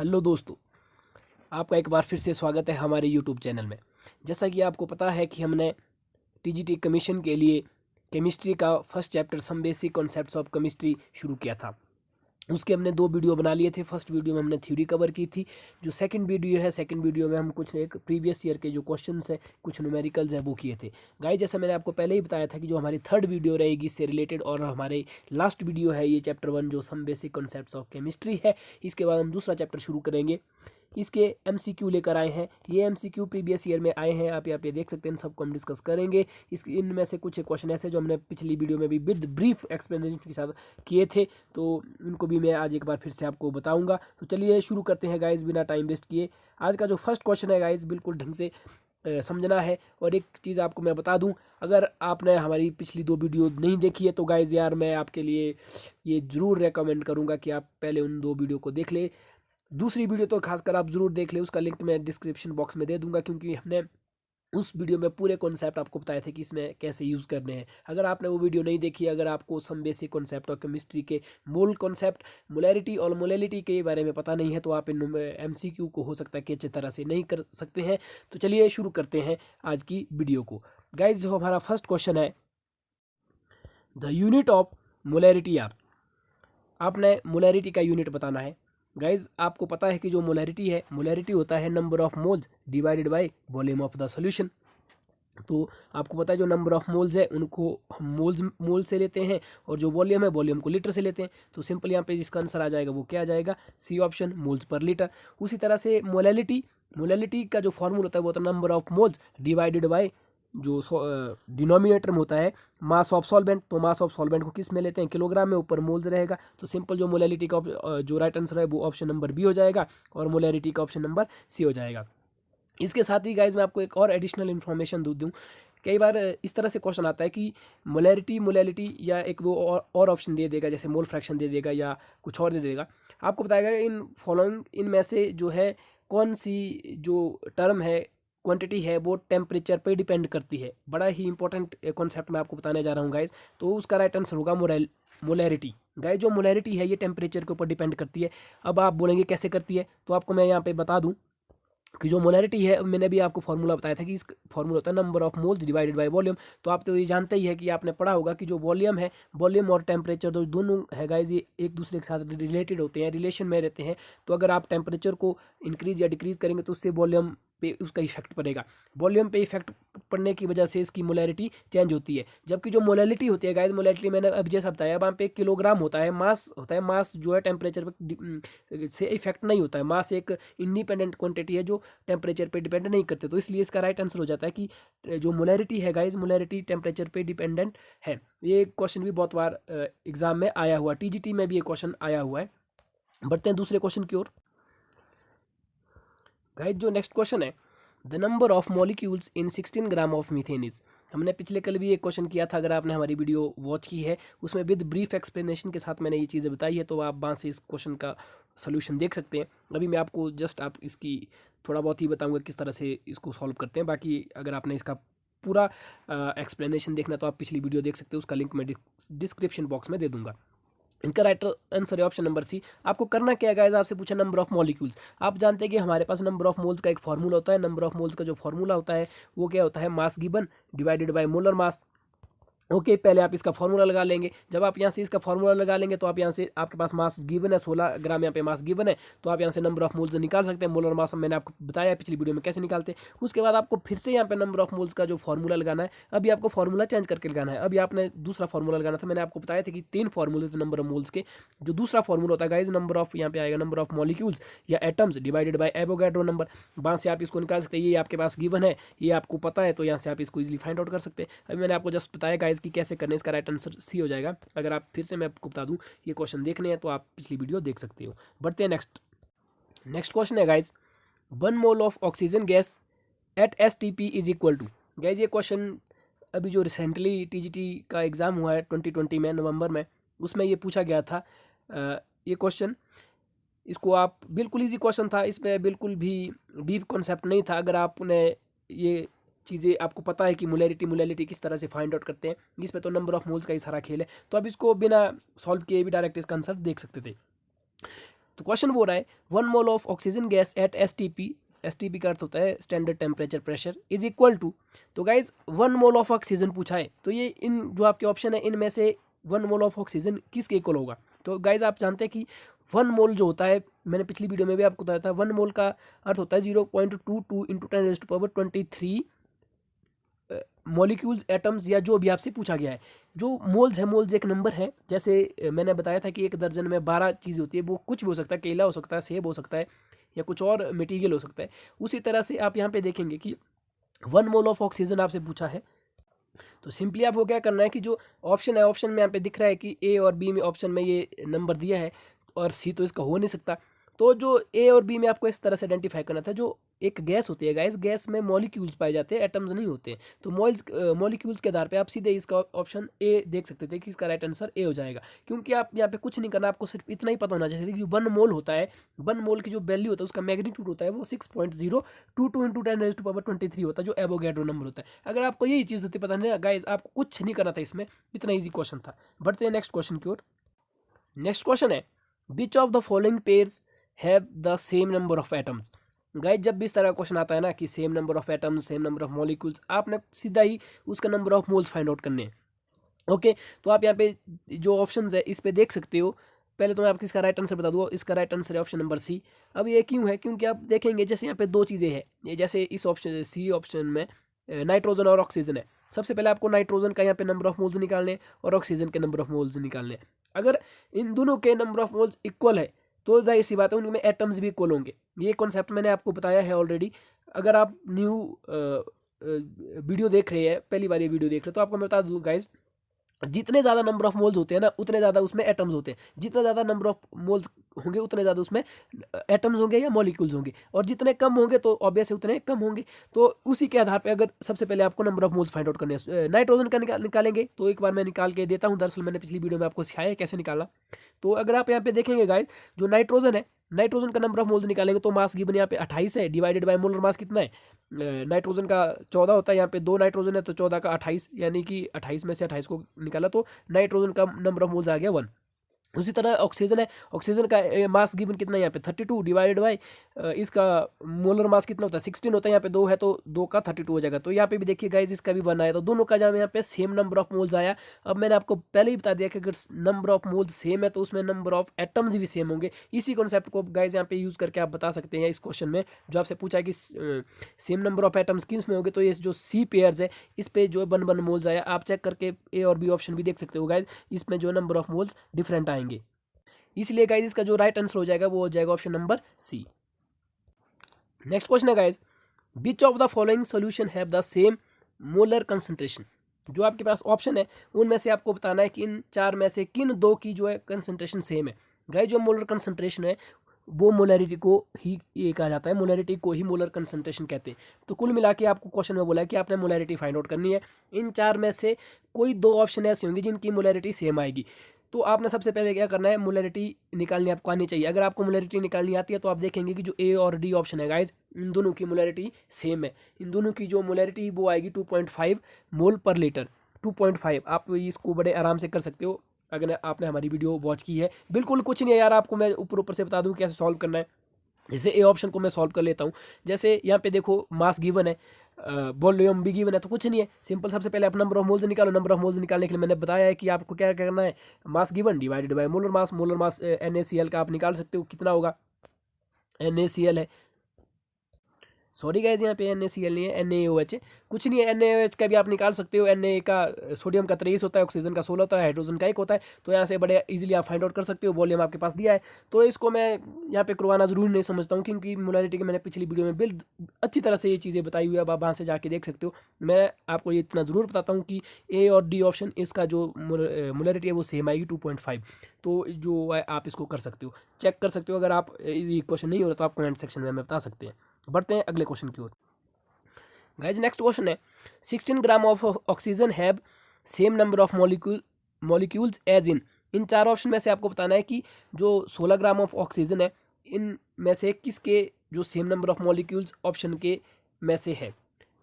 Hello दोस्तों, आपका एक बार फिर से स्वागत है हमारे यूट्यूब चैनल में। जैसा कि आपको पता है कि हमने टीजीटी कमीशन के लिए केमिस्ट्री का first chapter some basic concepts of chemistry शुरू किया था। उसके हमने 2 वीडियो बना लिए थे। फर्स्ट वीडियो में हमने थ्योरी कवर की थी। जो सेकंड वीडियो में हम कुछ एक प्रीवियस ईयर के जो क्वेश्चंस है, कुछ न्यूमेरिकल्स हैं, वो किए थे। गाइस, जैसा मैंने आपको पहले ही बताया था कि जो हमारी थर्ड वीडियो रहेगी इससे रिलेटेड, और हमारे लास्ट वीडियो है ये चैप्टर 1 जो some basic concepts of chemistry है। इसके बाद हम दूसरा चैप्टर शुरू करेंगे। इसके एमसीक्यू लेकर आए हैं। ये एमसीक्यू प्रीवियस ईयर में आए हैं, आप यहाँ पे देख सकते हैं। सबको हम डिस्कस करेंगे। इनमें से कुछ क्वेश्चन ऐसे जो हमने पिछली वीडियो में भी विद ब्रीफ एक्सप्लेनेशन के साथ किए थे, तो उनको भी मैं आज एक बार फिर से आपको बताऊंगा। तो चलिए शुरू करते हैं गाइस, बिना टाइम वेस्ट किए। आज का जो फर्स्ट क्वेश्चन है गाइस, बिल्कुल ढंग से समझना है। और एक चीज़ आपको मैं बता दूं, अगर आपने हमारी पिछली 2 वीडियो नहीं देखी है तो गाइस यार, मैं आपके लिए ये ज़रूर रेकमेंड करूँगा कि आप पहले उन 2 वीडियो को देख ले। दूसरी वीडियो तो खासकर आप ज़रूर देख ले, उसका लिंक मैं डिस्क्रिप्शन बॉक्स में दे दूंगा, क्योंकि हमने उस वीडियो में पूरे कॉन्सेप्ट आपको बताए थे कि इसमें कैसे यूज़ करने हैं। अगर आपने वो वीडियो नहीं देखी, अगर आपको सम बेसिक कॉन्सेप्ट और केमिस्ट्री के मूल कॉन्सेप्ट मोलैरिटी और मोलैलिटी के बारे में पता नहीं है, तो आप इन एमसीक्यू को हो सकता है कि अच्छी तरह से नहीं कर सकते हैं। तो चलिए शुरू करते हैं आज की वीडियो को। गाइज, जो हमारा फर्स्ट क्वेश्चन है, the unit of molarity are. आपने मोलैरिटी का यूनिट बताना है। गाइज, आपको पता है कि जो मोलैरिटी है, मोलैरिटी होता है number of moles divided by volume of the solution. तो आपको पता है जो नंबर ऑफ मोल्स है उनको हम मोल से लेते हैं, और जो वॉल्यूम है वॉल्यूम को लीटर से लेते हैं। तो सिंपल यहाँ पे जिसका आंसर आ जाएगा वो क्या आ जाएगा, C option, moles per litre. उसी तरह से मोलैलिटी का जो फॉर्मूला होता है वो होता है number of moles divided by जो डिनोमिनेटर में होता है मास ऑफ सॉल्वेंट। तो मास ऑफ सॉल्वेंट को किस में लेते हैं, किलोग्राम में, ऊपर मोल्स रहेगा। तो सिंपल जो मोलैलिटी का जो राइट आंसर है वो ऑप्शन नंबर बी हो जाएगा, और मोलैरिटी का ऑप्शन नंबर सी हो जाएगा। इसके साथ ही गाइज मैं आपको एक और एडिशनल इन्फॉर्मेशन दूं। कई बार इस तरह से क्वेश्चन आता है कि मोलैरिटी या एक दो और ऑप्शन दे देगा, जैसे मोल फ्रैक्शन दे देगा या कुछ और दे देगा। आपको बताएगा इन फॉलोइंग इनमें से जो है कौन सी जो टर्म है, क्वांटिटी है, वो टेम्परेचर पे डिपेंड करती है। बड़ा ही इंपॉर्टेंट कॉन्सेप्ट मैं आपको बताने जा रहा हूँ गाइज। तो उसका राइट आंसर होगा मोलैरिटी। गाइज, जो मोलैरिटी है ये टेम्परेचर के ऊपर डिपेंड करती है। अब आप बोलेंगे कैसे करती है, तो आपको मैं यहाँ पे बता दूँ कि जो मोलैरिटी है, मैंने भी आपको फॉर्मूला बताया था कि इस फॉर्मूला होता है number of moles divided by volume. तो आप तो ये जानते ही है कि आपने पढ़ा होगा कि जो वॉल्यूम है, वॉल्यूम और टेम्परेचर दोनों है गाइज, ये एक दूसरे के साथ रिलेटेड होते हैं, रिलेशन में रहते हैं। तो अगर आप टेम्परेचर को इंक्रीज या डिक्रीज करेंगे तो उससे वॉल्यूम पे उसका इफेक्ट पड़ेगा। वॉल्यूम पे इफेक्ट पड़ने की वजह से इसकी मोलैरिटी चेंज होती है। जबकि जो मोलैलिटी होती है गाइज, मोलैलिटी मैंने अब जैसा बताया, वहाँ पे किलोग्राम होता है, मास होता है। मास जो है टेम्परेचर से इफेक्ट नहीं होता है। मास एक इंडिपेंडेंट क्वांटिटी है जो टेम्परेचर पे डिपेंड नहीं करते। तो इसलिए इसका राइट आंसर हो जाता है कि जो मोलैरिटी है गाइज, मोलैरिटी टेम्परेचर पे डिपेंडेंट है। ये क्वेश्चन भी बहुत बार एग्जाम में आया हुआ, टीजीटी में भी ये क्वेश्चन आया हुआ है। बढ़ते हैं दूसरे क्वेश्चन की ओर। गाइज, जो नेक्स्ट क्वेश्चन है, the number of molecules in 16 gram of methane is. हमने पिछले कल भी एक क्वेश्चन किया था, अगर आपने हमारी वीडियो वॉच की है उसमें विद ब्रीफ एक्सप्लेनेशन के साथ मैंने ये चीज़ें बताई है, तो आप वहाँ से इस क्वेश्चन का सोल्यूशन देख सकते हैं। अभी मैं आपको जस्ट आप इसकी थोड़ा बहुत ही बताऊंगा किस तरह से इसको सॉल्व करते हैं। बाकी अगर आपने इसका पूरा एक्सप्लेनेशन देखना तो आप पिछली वीडियो देख सकते हो, उसका लिंक मैं डिस्क्रिप्शन बॉक्स में दे दूंगा। इसका राइट आंसर है ऑप्शन नंबर सी। आपको करना क्या है गाइस, आपसे पूछा नंबर ऑफ मॉलिक्यूल्स। आप जानते हैं कि हमारे पास नंबर ऑफ मोल्स का एक फार्मूला होता है। नंबर ऑफ मोल्स का जो फार्मूला होता है वो क्या होता है, mass given divided by molar mass. Okay, पहले आप इसका फार्मूला लगा लेंगे। जब आप यहाँ से इसका फार्मूला लगा लेंगे तो आप यहाँ से, आपके पास मास गिवन है 16 ग्राम, यहाँ पे मास गिवन है, तो आप यहाँ से नंबर ऑफ मोल्स निकाल सकते हैं। मोलर मास मैंने आपको बताया पिछली वीडियो में कैसे निकालते हैं। उसके बाद आपको फिर से यहाँ पे नंबर ऑफ मोल्स का जो फार्मूला लगाना है, अभी आपको फार्मूला चेंज करके लगाना है। अभी आपने दूसरा फार्मूला लगाना था। मैंने आपको बताया था कि 3 फार्मूले थे नंबर ऑफ मोल्स के। जो दूसरा फार्मूला होता है गाइज, नंबर ऑफ, यहाँ पे आएगा नंबर ऑफ मॉलिक्यूल्स या atoms divided by Avogadro number. वहाँ से आप इसको निकाल सकते हैं। ये आपके पास गिवन है, ये आपको पता है, तो यहाँ से आप इसको इजीली फाइंड आउट कर सकते हैं। अभी मैंने आपको जस्ट बताया गाइज कि कैसे करने, इसका राइट आंसर सी हो जाएगा। अगर आप फिर से मैं आपको बता दूं ये क्वेश्चन देखने हैं तो आप पिछली वीडियो देख सकते हो। बढ़ते हैं नेक्स्ट क्वेश्चन है guys, 1 mole of oxygen gas at STP is equal to. Guys, ये क्वेश्चन अभी जो रिसेंटली टीजीटी का एग्जाम हुआ है 2020 में, नवंबर में, उसमें ये पूछा गया था ये क्वेश्चन। इसको आप, बिल्कुल ईजी क्वेश्चन था, इसमें बिल्कुल भी डीप कॉन्सेप्ट नहीं था। अगर आपने ये चीज़ें, आपको पता है कि मोलैलिटी किस तरह से फाइंड आउट करते हैं, इसमें तो नंबर ऑफ मोल्स का ही सारा खेल है। तो अब इसको बिना सॉल्व किए भी डायरेक्ट इसका आंसर देख सकते थे। तो क्वेश्चन बोल रहा है 1 mole of oxygen gas at STP, STP का अर्थ होता है standard temperature pressure, is equal to, तो गाइज 1 मोल ऑफ ऑक्सीजन पूछा है, तो ये इन जो आपके ऑप्शन है इनमें से 1 मोल ऑफ ऑक्सीजन किसके इक्वल होगा। तो गाइज आप जानते हैं कि 1 मोल जो होता है, मैंने पिछली वीडियो में भी आपको बताया था, 1 मोल का अर्थ होता है 0.22 इंटू 10⁻23 मॉलिक्यूल्स, एटम्स, या जो भी आपसे पूछा गया है। जो मोल्स है, मोल्स एक नंबर है, जैसे मैंने बताया था कि एक दर्जन में 12 चीज़ें होती है, वो कुछ भी हो सकता है, केला हो सकता है, सेब हो सकता है, या कुछ और मटेरियल हो सकता है। उसी तरह से आप यहाँ पे देखेंगे कि 1 मोल ऑफ ऑक्सीजन आपसे पूछा है, तो सिंपली आपको क्या करना है कि जो ऑप्शन है, ऑप्शन में यहाँ पे दिख रहा है कि ए और बी में ऑप्शन में ये नंबर दिया है और सी तो इसका हो नहीं सकता, तो जो ए और बी में आपको इस तरह से आइडेंटिफाई करना था। जो एक गैस होती है गाइस, गैस में मॉलिक्यूल्स पाए जाते हैं, एटम्स नहीं होते हैं, तो मॉलिक्यूल्स के आधार पे आप सीधे इसका ऑप्शन ए देख सकते थे कि इसका राइट आंसर ए हो जाएगा, क्योंकि आप यहाँ पे कुछ नहीं करना, आपको सिर्फ इतना ही पता होना चाहिए कि 1 मोल होता है, 1 मोल की जो वैल्यू होता है उसका मैग्नीट्यूड होता है वो 6.022 इंटू 10⁻23 होता है, जो एवोगैड्रो नंबर होता है। अगर आपको यही चीज़ होती पता नहीं गाइस, आपको कुछ नहीं करना था इसमें, इतना ईजी क्वेश्चन था। बढ़ते हैं नेक्स्ट क्वेश्चन की ओर। नेक्स्ट क्वेश्चन है विच of the following pairs have the same number of atoms. Guys जब भी इस तरह का क्वेश्चन आता है ना कि same number of atoms, same number of molecules, आपने सीधा ही उसका number of moles find out करने हैं। ओके, तो आप यहाँ पे जो ऑप्शंस है इस पे देख सकते हो। पहले तो मैं आपको इसका राइट आंसर बता दूँ, इसका राइट आंसर है ऑप्शन नंबर सी। अब ये क्यों है, क्योंकि आप देखेंगे जैसे यहाँ पे दो चीज़ें हैं, ये जैसे इस ऑप्शन सी ऑप्शन में नाइट्रोजन और ऑक्सीजन है। सबसे पहले आपको नाइट्रोजन का यहाँ पे नंबर ऑफ मोल्स निकालने और ऑक्सीजन के नंबर ऑफ मोल्स निकालने। अगर इन दोनों के नंबर ऑफ मोल्स इक्वल है तो जाहिर सी बात है उनमें एटम्स भी इक्वल होंगे। ये कॉन्सेप्ट मैंने आपको बताया है ऑलरेडी। अगर आप न्यू वीडियो देख रहे हैं, पहली बार ये वीडियो देख रहे हैं, तो आपको मैं बता दूँ गाइज, जितने ज़्यादा नंबर ऑफ मोल्स होते हैं ना उतने ज़्यादा उसमें एटम्स होते हैं, जितना ज़्यादा नंबर ऑफ मोल्स होंगे उतने ज़्यादा उसमें एटम्स होंगे या मॉलिक्यूल्स होंगे, और जितने कम होंगे तो ऑब्वियस है उतने कम होंगे। तो उसी के आधार पे अगर सबसे पहले आपको number of moles find out करने हैं, नाइट्रोजन का निकालेंगे, तो एक बार मैं निकाल के देता हूँ। दरअसल मैंने पिछली वीडियो में आपको सिखाया है कैसे निकाला। तो अगर आप यहाँ पे देखेंगे गाइज, जो नाइट्रोजन है, नाइट्रोजन का नंबर ऑफ मोल्स निकालेंगे तो मास गिवन यहाँ पे 28 है, डिवाइडेड बाय मोलर मास कितना है, नाइट्रोजन का 14 होता है, यहाँ पे 2 नाइट्रोजन है तो 14 का 28, यानी कि 28 में से 28 को निकाला तो नाइट्रोजन का नंबर ऑफ मोल्स आ गया 1। उसी तरह ऑक्सीजन है, ऑक्सीजन का मास गिवन कितना है यहाँ पे 32, डिवाइडेड बाय इसका मोलर मास कितना होता है 16 होता है, यहाँ पे 2 है तो 2 का 32 हो जाएगा। तो यहाँ पे भी देखिए गाइज इसका भी 1 आया, तो दोनों का जहाँ यहाँ पे सेम नंबर ऑफ मोल्स आया। अब मैंने आपको पहले ही बता दिया कि अगर नंबर ऑफ मोल्स सेम है तो उसमें नंबर ऑफ एटम्स भी सेम होंगे। इसी कॉन्सेप्ट को गाइज यहाँ पे यूज़ करके आप बता सकते हैं इस क्वेश्चन में जो आपसे पूछा है कि सेम नंबर ऑफ एटम्स किस में होंगे, तो ये जो सी पेयर्स है इस पे जो 1 मोल्स आया, आप चेक करके ए और बी ऑप्शन भी देख सकते हो गाइज, इसमें जो नंबर ऑफ मोल्स डिफरेंट आएंगे। इसलिए गाइज इसका जो राइट आंसर हो जाएगा वो हो जाएगा option number C. Next question है guys, which of the following solution have the same molar concentration. जो आपके पास ऑप्शन है उनमें से आपको बताना है कि इन 4 में से किन 2 की जो है कंसंट्रेशन सेम है। गाइज जो मोलर कंसंट्रेशन है वो मोलरिटी को ही ये कहा जाता है, मोलरिटी को ही मोलर कंसंट्रेशन कहते हैं। तो कुल मिला के आपको क्वेश्चन में बोला है कि आपने मोलरिटी फाइंड आउट करनी है। इन 4 में से कोई 2 ऑप्शन ऐसे होंगे जिनकी मोलरिटी सेम आएगी। तो आपने सबसे पहले क्या करना है, मोलरिटी निकालनी आपको आनी चाहिए। अगर आपको मोलरिटी निकालनी आती है तो आप देखेंगे कि जो ए और डी ऑप्शन है गाइज, इन दोनों की मोलरिटी सेम है। इन दोनों की जो मोलरिटी वो आएगी 2.5 मोल पर लीटर। 2.5 आप इसको बड़े आराम से कर सकते हो अगर आपने हमारी वीडियो वॉच की है। बिल्कुल कुछ नहीं है यार, आपको मैं ऊपर से बता दूँ कैसे सॉल्व करना है। जैसे ए ऑप्शन को मैं सॉल्व कर लेता हूँ। जैसे यहाँ पे देखो मास गिवन है, वॉल्यूम भी गिवन है, तो कुछ नहीं है, सिंपल सबसे पहले आप नंबर ऑफ मोल्स निकालो। नंबर ऑफ मोल्स निकालने के लिए मैंने बताया है कि आपको क्या करना है, mass given divided by molar mass. Molar mass NaCl का आप निकाल सकते हो, कितना होगा, NaCl है, सॉरी गाइज यहाँ पे NaCl नहीं है, NaOH है, कुछ नहीं है। NaOH का भी आप निकाल सकते हो। Na का सोडियम का 23 होता है, ऑक्सीजन का 16 होता है, हाइड्रोजन का 1 होता है। तो यहाँ से बड़े इजीली आप फाइंड आउट कर सकते हो। वॉल्यूम आपके पास दिया है, तो इसको मैं यहाँ पे करवाना जरूर नहीं समझता हूँ, क्योंकि मोलरिटी की मैंने पिछली वीडियो में बिल्ड अच्छी तरह से ये चीज़ें बताई हुई है, आप वहाँ से जाके देख सकते हो। मैं आपको ये इतना ज़रूर बताता हूँ कि ए और डी ऑप्शन इसका जो मोलरिटी है वो सेम आएगी 2.5। तो जो है आप इसको कर सकते हो, चेक कर सकते हो। अगर आप ये क्वेश्चन नहीं हो रहा तो आप कमेंट सेक्शन में बता सकते हैं। बढ़ते हैं अगले क्वेश्चन की ओर। गाइज नेक्स्ट क्वेश्चन है 16 gram of oxygen have same number of molecules as in 4 option में से आपको बताना है कि जो 16 ग्राम ऑफ ऑक्सीजन है इन में से किसके जो same number of molecules option के में से है।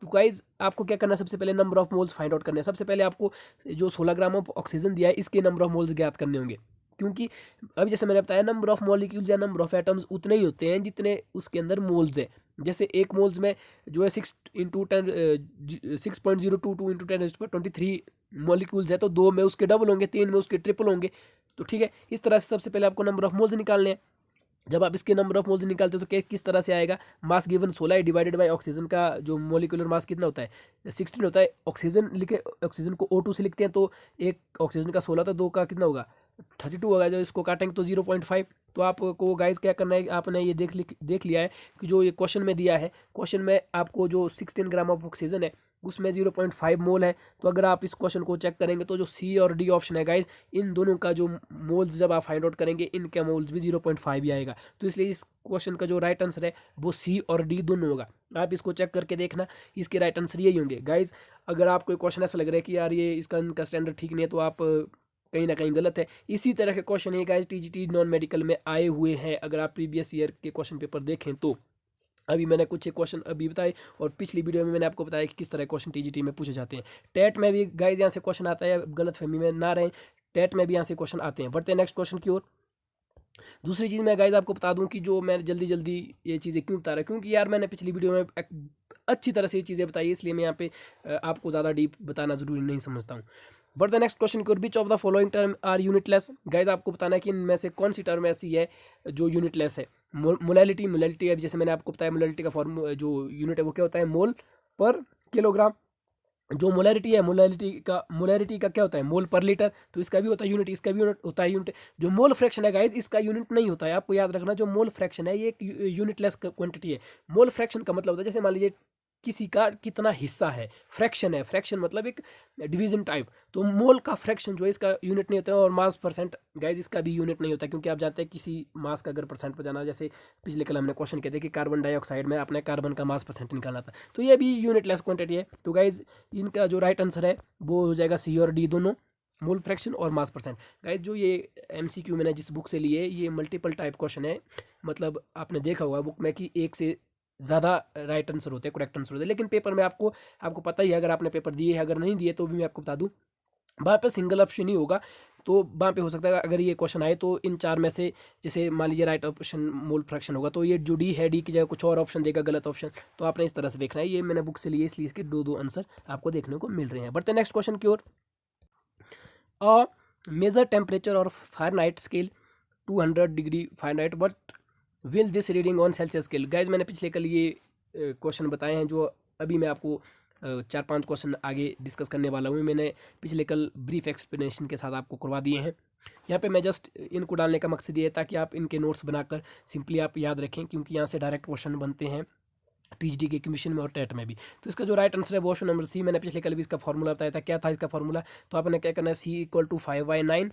तो गाइज आपको क्या करना है, सबसे पहले number of moles find out करने हैं। सबसे पहले आपको जो 16 ग्राम ऑफ ऑक्सीजन दिया है इसके नंबर ऑफ मोल्स ज्ञात करने होंगे। क्योंकि अभी जैसे मैंने बताया नंबर ऑफ मॉलिक्यूल्स या नंबर ऑफ एटम्स उतने ही होते हैं जितने उसके अंदर मोल्स है। जैसे एक मोल्स में जो है 6.022 इंटू 10⁻23 मॉलिक्यूल्स है, तो 2 में उसके डबल होंगे, 3 में उसके ट्रिपल होंगे। तो ठीक है, इस तरह से सबसे पहले आपको नंबर ऑफ मोल्स निकालने हैं। जब आप इसके नंबर ऑफ मोल्स निकालते हो तो किस तरह से आएगा, मास गिवन 16 है डिवाइडेड बाय ऑक्सीजन का जो मोलिकुलर मास कितना होता है 16 होता है। ऑक्सीजन लिखे, ऑक्सीजन को O2 से लिखते हैं, तो एक ऑक्सीजन का 16 था, 2 का कितना होगा 32 होगा। जो इसको काटेंगे तो 0.5। तो आपको गाइस क्या करना है, आपने ये देख लिया है कि जो ये क्वेश्चन में दिया है, क्वेश्चन में आपको जो 16 ग्राम ऑफ ऑक्सीजन है उसमें 0.5 मोल है। तो अगर आप इस क्वेश्चन को चेक करेंगे तो जो सी और डी ऑप्शन है गाइस, इन दोनों का जो मोल्स जब आप फाइंड आउट करेंगे इनका मोल्स भी 0.5 ही आएगा। तो इसलिए इस क्वेश्चन का जो राइट आंसर है वो सी और डी दोनों होगा। आप इसको चेक करके देखना, इसके राइट आंसर यही होंगे गाइज। अगर आपको क्वेश्चन ऐसा लग रहा है कि यार ये इसका इनका स्टैंडर्ड ठीक नहीं है, तो आप कहीं ना कहीं गलत है। इसी तरह के क्वेश्चन है गाइज टीजीटी नॉन मेडिकल में आए हुए हैं। अगर आप प्रीवियस ईयर के क्वेश्चन पेपर देखें तो अभी मैंने कुछ क्वेश्चन अभी बताए, और पिछली वीडियो में मैंने आपको बताया कि किस तरह क्वेश्चन टीजीटी में पूछे जाते हैं। टेट में भी गाइज यहाँ से क्वेश्चन आता है, गलत फहमी में ना रहें, टेट में भी यहाँ से क्वेश्चन आते हैं। बढ़ते हैं नेक्स्ट क्वेश्चन की ओर। दूसरी चीज़ मैं गाइज आपको बता दूं कि जो मैं जल्दी जल्दी ये चीज़ें क्यों बता रहा हूँ, क्योंकि यार मैंने पिछली वीडियो में अच्छी तरह से ये चीज़ें बताई, इसलिए मैं यहाँ पे आपको ज़्यादा डीप बताना जरूरी नहीं समझता हूँ। बट द नेक्स्ट क्वेश्चन की ओर, which of the following term are unitless. Guys आपको बताना है कि इनमें से कौन सी टर्म ऐसी है जो यूनिटलेस है। मोलैलिटी, मोलैलिटी अभी जैसे मैंने आपको बताया मोलैलिटी का फॉर्मूला जो यूनिट है वो क्या होता है, मोल पर किलोग्राम। जो मोलैरिटी है, मोलैरिटी का क्या होता है, मोल पर लीटर। तो इसका भी होता है यूनिट, इसका भी होता है यूनिट। जो मोल फ्रैक्शन है गाइज, इसका यूनिट नहीं होता है, आपको याद रखना। जो मोल फ्रैक्शन है ये एक यूनिटलेस क्वांटिटी है। मोल फ्रैक्शन का मतलब होता है जैसे मान लीजिए किसी का कितना हिस्सा है, फ्रैक्शन है, फ्रैक्शन मतलब एक डिवीजन टाइप। तो मोल का फ्रैक्शन जो है इसका यूनिट नहीं होता है। और मास परसेंट गाइज इसका भी यूनिट नहीं होता, क्योंकि आप जानते हैं किसी मास का अगर परसेंट पर जाना, जैसे पिछले कल हमने क्वेश्चन कहते हैं कि कार्बन डाइऑक्साइड में अपने कार्बन का मास परसेंट निकालना था, तो ये भी यूनिटलेस क्वांटिटी है। तो गाइज इनका जो राइट आंसर है वो हो जाएगा सी और डी दोनों, मोल फ्रैक्शन और मास परसेंट। गाइज जो ये MCQ मैंने जिस बुक से लिए ये मल्टीपल टाइप क्वेश्चन है, मतलब आपने देखा होगा बुक में कि एक से ज़्यादा राइट आंसर होते हैं, करेक्ट आंसर होते हैं। लेकिन पेपर में आपको पता ही है, अगर आपने पेपर दिए है, अगर नहीं दिए तो भी मैं आपको बता दूं, वहाँ पे सिंगल ऑप्शन ही होगा। तो वहाँ पे हो सकता है अगर ये क्वेश्चन आए तो इन 4 में से जैसे मान लीजिए राइट ऑप्शन मोल फ्रैक्शन होगा, तो ये जो डी है, डी की जगह कुछ और ऑप्शन देगा, गलत ऑप्शन। तो आपने इस तरह से देखना है। ये मैंने बुक से लिए इसलिए इसके दो आंसर आपको देखने को मिल रहे हैं। बढ़ते नेक्स्ट क्वेश्चन की ओर। अ मेजर टेम्परेचर और Fahrenheit scale 200 degree Fahrenheit, but will this reading on Celsius scale. Guys मैंने पिछले कल ये क्वेश्चन बताए हैं, जो अभी मैं आपको 4-5 क्वेश्चन आगे डिस्कस करने वाला हूँ। मैंने पिछले कल ब्रीफ एक्सप्लेनेशन के साथ आपको करवा दिए हैं। यहाँ पे मैं जस्ट इनको डालने का मकसद ये है ताकि आप इनके नोट्स बनाकर सिंपली आप याद रखें, क्योंकि यहाँ से डायरेक्ट क्वेश्चन बनते हैं टीजीटी के कमीशन में और टेट में भी। तो इसका जो राइट आंसर है वो ऑप्शन नंबर सी। मैंने पिछले कल भी इसका फॉर्मूला बताया था। क्या था इसका फॉर्मूला, तो आपने क्या करना है, C = 5/9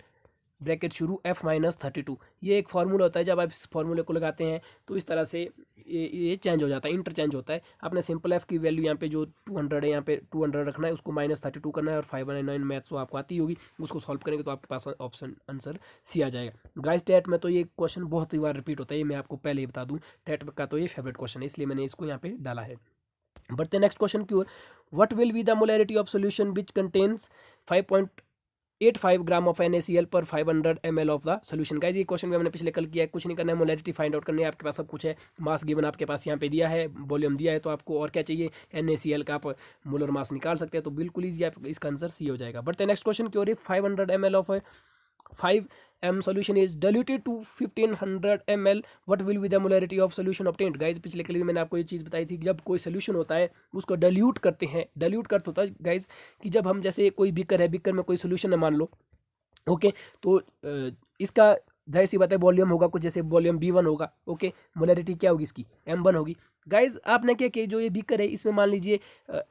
ब्रैकेट शुरू F - 32। ये एक फार्मूला होता है, जब आप इस फार्मूले को लगाते हैं तो इस तरह से ये चेंज हो जाता है, इंटरचेंज होता है। आपने सिंपल F की वैल्यू यहाँ पे जो 200 है, यहाँ पे 200 रखना है, उसको -32 करना है, और 5/9 मैथ्स तो आपको आती होगी, उसको सॉल्व करेंगे तो आपके पास ऑप्शन आंसर सी आ जाएगा। गाइस टेट में तो ये क्वेश्चन बहुत ही बार रिपीट होता है, ये मैं आपको पहले ही बता दूँ। टेट का तो ये फेवरेट क्वेश्चन है, इसलिए मैंने इसको यहाँ पे डाला है। बढ़ते नेक्स्ट क्वेश्चन की ओर। What will be the molarity of solution which contains 5.85 gram of NaCl per 500 ml of the solution. Guys ये क्वेश्चन भी हमने पिछले कल किया है। कुछ नहीं करना है, मोलैरिटी फाइंड आउट करनी है। आपके पास सब कुछ है, मास गिवन आपके पास यहाँ पे दिया है, वॉल्यूम दिया है, तो आपको और क्या चाहिए, NaCl का आप मोलर मास निकाल सकते हैं। तो बिल्कुल ईजी, आप इसका आंसर सी हो जाएगा। बढ़ते नेक्स्ट क्वेश्चन की ओर। 500 ml of 5m solution is diluted to 1500 ml, what will be the molarity of solution obtained। Guys पिछले कल भी मैंने आपको ये चीज़ बताई थी कि जब कोई सोल्यूशन होता है उसको डाइल्यूट करते हैं। डाइल्यूट करते होता है गाइज कि जब हम जैसे कोई बीकर है, बीकर में कोई सोल्यूशन है मान लो, ओके, तो इसका जाहिर सी बात है वॉल्यूम होगा कुछ, जैसे वॉल्यूम V1 होगा, ओके, मोलैरिटी क्या होगी इसकी, M1 होगी। गाइज आपने क्या किया, जो ये बीकर है इसमें मान लीजिए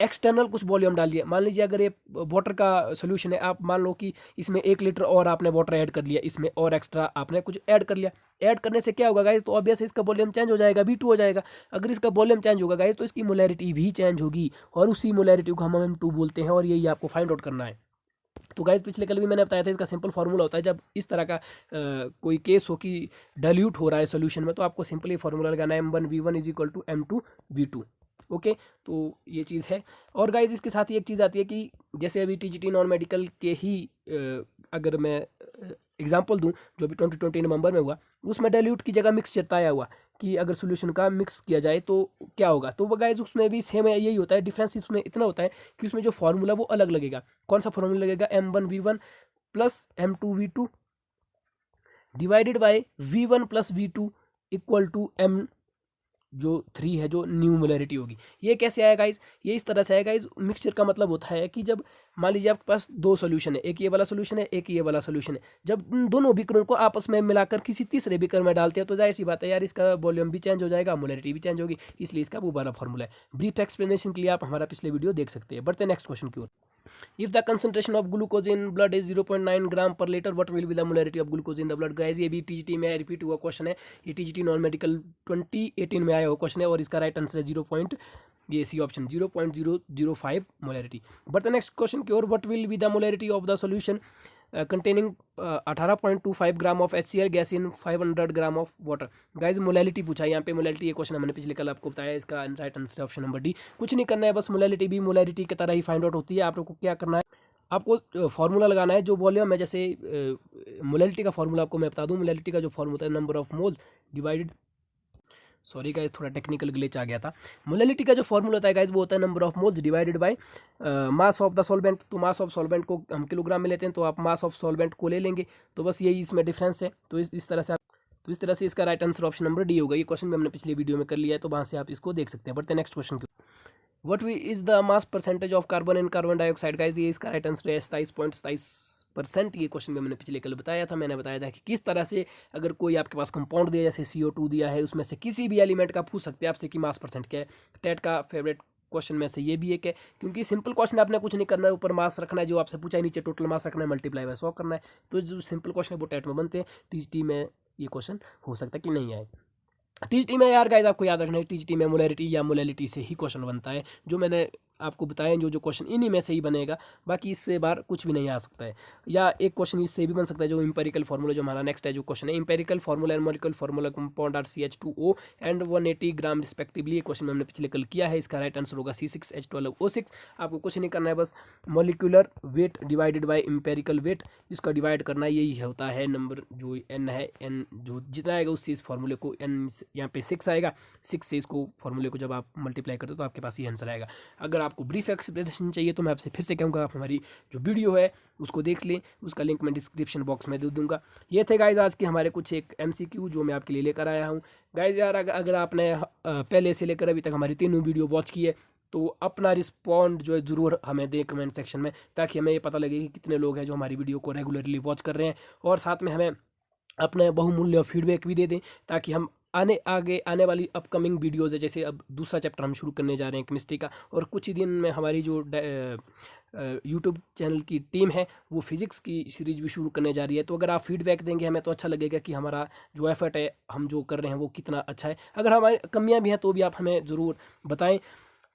एक्सटर्नल कुछ वॉल्यूम डाल दिया। मान लीजिए अगर ये वाटर का सोल्यूशन है, आप मान लो कि इसमें 1 लीटर और आपने वाटर ऐड कर लिया, इसमें और एक्स्ट्रा आपने कुछ ऐड कर लिया। ऐड करने से क्या होगा गाइज, तो ऑब्वियस इसका वॉल्यूम चेंज हो जाएगा, V2 हो जाएगा। अगर इसका वॉल्यूम चेंज होगा गाइज तो इसकी मोलैरिटी भी चेंज होगी, और उसी मोलैरिटी को हम M2 बोलते हैं, और यही आपको फाइंड आउट करना है। तो गाइज पिछले कल भी मैंने बताया था, इसका सिंपल फार्मूला होता है, जब इस तरह का कोई केस हो कि डाइल्यूट हो रहा है सोल्यूशन में, तो आपको सिंपली फार्मूला लगाना है M1V1 = M2V2। ओके, तो ये चीज़ है। और गाइज इसके साथ ही एक चीज़ आती है कि जैसे अभी टीजीटी नॉन मेडिकल के ही अगर मैं एग्जाम्पल दूँ जो अभी 2020 नवंबर में हुआ, उसमें डाइल्यूट की जगह मिक्सचर आया हुआ कि अगर सोल्यूशन का मिक्स किया जाए तो क्या होगा। तो वो गाइज उसमें भी सेम यही होता है, डिफरेंस इसमें इतना होता है कि उसमें जो फार्मूला वो अलग लगेगा। कौन सा फार्मूला लगेगा, M1V1 plus M2V2 divided by V1 plus V2 equal to M जो 3 है जो न्यू मोलैरिटी होगी। ये कैसे आएगा गाइस, ये इस तरह से आएगा गाइस। मिक्सचर का मतलब होता है कि जब मान लीजिए आपके पास दो सॉल्यूशन है, एक ये वाला सॉल्यूशन है, एक ये वाला सॉल्यूशन है, जब दोनों बीकरों को आपस में मिलाकर किसी तीसरे बीकर में डालते हैं तो जाहिर सी बात है यार, इसका वॉल्यूम भी चेंज हो जाएगा, मोलैरिटी भी चेंज होगी, इसलिए इसका वो वाला फॉर्मूला है। ब्रीफ एक्सप्लेनेशन के लिए आप हमारा पिछले वीडियो देख सकते हैं। बढ़ते हैं नेक्स्ट क्वेश्चन की ओर। If the concentration of glucose in blood is 0.9 ग्राम पर litre, what will be the molarity of glucose in the blood? Guys ये भी टीजीटी में रिपीट हुआ क्वेश्चन है, ये टीजीटी नॉन मेडिकल 2018 में आया हुआ क्वेश्चन है और इसका राइट आंसर है 0.005 molarity. But the next question की ओर, what will be the molarity of the solution containing 18.25 gram of HCl gas in 500 gram of water. Guys molality पूछा है यहाँ पे, मोलैलिटी ये क्वेश्चन हमने पिछले कल आपको बताया, इसका राइट आंसर है ऑप्शन नंबर डी। कुछ नहीं करना है, बस मोलैलिटी भी मोलैलिटी की तरह ही फाइंड आउट होती है। आप लोग को क्या करना है, आपको फार्मूला लगाना है जो वॉल्यूम है। जैसे मोलैलिटी का फार्मूला आपको मैं बता दूँ, मोलैलिटी का जो फार्मूला होता है number of moles divided, sorry guys थोड़ा टेक्निकल ग्लिच आ गया था। मोलैलिटी का जो फॉर्मूला होता है गाइज वो होता है number of moles divided by mass of the solvent. तो मास ऑफ सॉल्वेंट को हम किलोग्राम में लेते हैं, तो आप मास ऑफ सॉल्वेंट को ले लेंगे, तो बस यही इसमें डिफरेंस है। तो इस तरह से इस तरह से इसका right answer option number D होगा। ये क्वेश्चन भी हमने पिछले वीडियो में कर लिया है, तो वहाँ से आप इसको देख सकते हैं। बढ़ते हैं नेक्स्ट क्वेश्चन की। What is the mass percentage of carbon and carbon dioxide. Guys ये इसका राइट आंसर है 27.27%। ये क्वेश्चन भी मैंने पिछले कल बताया था, मैंने बताया था कि किस तरह से अगर कोई आपके पास कंपाउंड दिया, जैसे CO2 दिया है, उसमें से किसी भी एलिमेंट का पूछ सकते हैं आपसे कि मास परसेंट क्या है। टेट का फेवरेट क्वेश्चन में से ये भी एक है, क्योंकि सिंपल क्वेश्चन आपने कुछ नहीं करना है, ऊपर मास रखना है जो आपसे पूछा है, नीचे टोटल मास रखना है, मल्टीप्लाई बाय 100 करना है। तो जो सिंपल क्वेश्चन है वो टेट में बनते हैं, टीजीटी में ये क्वेश्चन हो सकता है कि नहीं आए। टीजीटी में यार गाइस आपको याद रखना है, टीजीटी में मोलैरिटी या मोलैलिटी से ही क्वेश्चन बनता है। जो मैंने आपको बताया जो क्वेश्चन इन्हीं में से ही बनेगा, बाकी इससे बाहर कुछ भी नहीं आ सकता है। या एक क्वेश्चन इससे भी बन सकता है जो इंपेरिकल फार्मूला, जो हमारा नेक्स्ट है जो क्वेश्चन है, empirical formula and molecular formula compound are CH2O and 180 gram respectively. ये क्वेश्चन हमने पिछले कल किया है, इसका राइट आंसर होगा C6H12O6। आपको कुछ नहीं करना है, बस molecular weight divided by empirical weight, इसका डिवाइड करना है, यही होता है नंबर जो n है, n जो जितना आएगा उससे इस फार्मूले को, n यहाँ पे 6 आएगा, 6 से इसको फार्मूले को जब आप मल्टीप्लाई करते हो तो आपके पास ये आंसर आएगा। अगर आपको ब्रीफ एक्सप्लेनेशन चाहिए तो मैं आपसे फिर से कहूँगा, आप हमारी जो वीडियो है उसको देख लें, उसका लिंक मैं डिस्क्रिप्शन बॉक्स में दे दूँगा। ये थे गाइज आज के हमारे कुछ एक MCQ जो मैं आपके लिए लेकर आया हूँ। गाइज यार अगर आपने पहले से लेकर अभी तक हमारी तीनों वीडियो वॉच की है तो अपना रिस्पॉन्ड जो है ज़रूर हमें दें कमेंट सेक्शन में, ताकि हमें ये पता लगे कि कितने लोग हैं जो हमारी वीडियो को रेगुलरली वॉच कर रहे हैं, और साथ में हमें अपने बहुमूल्य फीडबैक भी दे दें, ताकि हम आगे आने वाली अपकमिंग वीडियोज़ है, जैसे अब दूसरा चैप्टर हम शुरू करने जा रहे हैं केमिस्ट्री का, और कुछ ही दिन में हमारी जो यूट्यूब चैनल की टीम है वो फिज़िक्स की सीरीज भी शुरू करने जा रही है। तो अगर आप फीडबैक देंगे हमें तो अच्छा लगेगा कि हमारा जो एफर्ट है, हम जो कर रहे हैं वो कितना अच्छा है। अगर हमारी कमियां भी हैं तो भी आप हमें ज़रूर बताएं।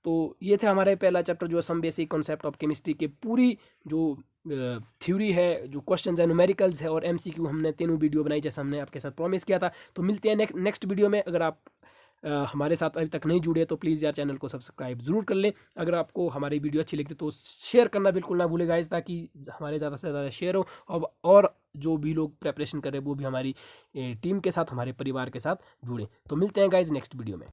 तो ये था हमारे पहला चैप्टर जो है some basic concept of chemistry के पूरी जो थ्योरी है, जो क्वेश्चंस है, न्यूमेरिकल्स है और MCQ, हमने तीनों वीडियो बनाई जैसा हमने आपके साथ प्रॉमिस किया था। तो मिलते हैं नेक्स्ट वीडियो में। अगर आप हमारे साथ अभी तक नहीं जुड़े तो प्लीज़ यार चैनल को सब्सक्राइब ज़रूर कर लें। अगर आपको हमारी वीडियो अच्छी लगती तो शेयर करना बिल्कुल ना भूलेगा, इस ताकि हमारे ज़्यादा से ज़्यादा शेयर हो और जो भी लोग प्रेपरेशन कर रहे हैं वो भी हमारी टीम के साथ, हमारे परिवार के साथ जुड़े। तो मिलते हैं गाइज नेक्स्ट वीडियो में।